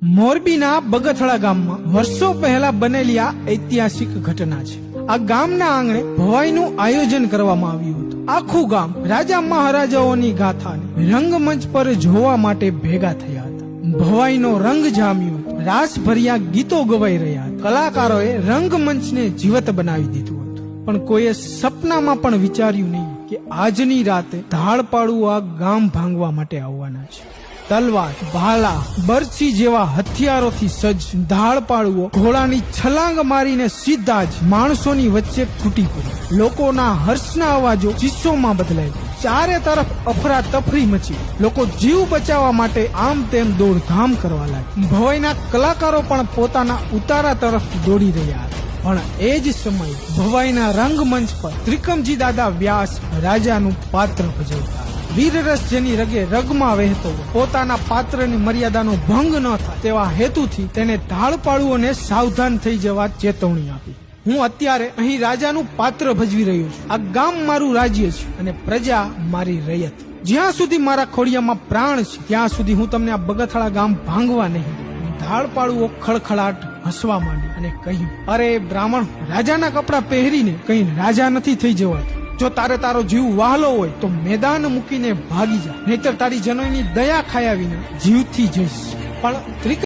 મોરબીના બગથળા ગામમાં વર્ષો પહેલા બનેલી આ ઐતિહાસિક ઘટના છે। આ ગામના આંગણે ભવાઈનું આયોજન કરવામાં આવ્યું હતું। આખું ગામ રાજા મહારાજાઓની ગાથાને રંગમંચ પર જોવા માટે ભેગા થયા હતા। ભવાઈનો રંગ જામ્યો હતો, રાસ ભર્યા ગીતો ગવાઈ રહ્યા હતા, કલાકારોએ રંગમંચને જીવત બનાવી દીધું હતું। પણ કોઈએ સપનામાં પણ વિચાર્યું નહીં કે આજની રાતે ધાડપાડું આ ગામ ભાંગવા માટે આવવાના છે। તલવાર, ભાલા, બરછી જેવા હથિયારોથી સજ્જ ધાડપાડુઓ ઘોડાની છલાંગ મારીને સીધા જ માણસોની વચ્ચે ફૂટી પડ્યા। લોકોના હર્ષના અવાજો ચીસોમાં બદલાઈ ગયા। ચારે તરફ અફરાતફરી મચી। લોકો જીવ બચાવવા માટે આમ તેમ દોડધામ કરવા લાગ્યા। ભવાઈના કલાકારો પણ પોતાના ઉતારા તરફ દોડી રહ્યા હતા। પણ એ જ સમયે ભવાઈના રંગમંચ પર ત્રિકમજી દાદા વ્યાસ રાજાનું પાત્ર ભજવતા। વીરરસ જેની રગે રગમાં વહેતો પોતાના પાત્રની મર્યાદાનો ભંગ ન થાય તેવા હેતુથી તેને ધાડપાડુઓને સાવધાન થઈ જવા ચેતવણી આપી। હું અત્યારે અહીં રાજાનું પાત્ર ભજવી રહ્યો છું। આ ગામ મારું રાજ્ય છે અને પ્રજા મારી રૈયત। જ્યાં સુધી મારા ખોડિયામાં પ્રાણ છે ત્યાં સુધી હું તમને આ બગથળા ગામ ભાંગવા નહીં દઉં। ધાડપાડુઓ ખળખળાટ હસવા માંડી અને કહ્યું, અરે બ્રાહ્મણ, રાજાના કપડાં પહેરીને કઈ રાજા નથી થઈ જવાતું। જો તારો જીવ વહાલો હોય તો મેદાન મૂકીને ભાગી જા, નહીતર તારી જનોઈની દયા ખાયા વિના જીવથી જઈશ। પણ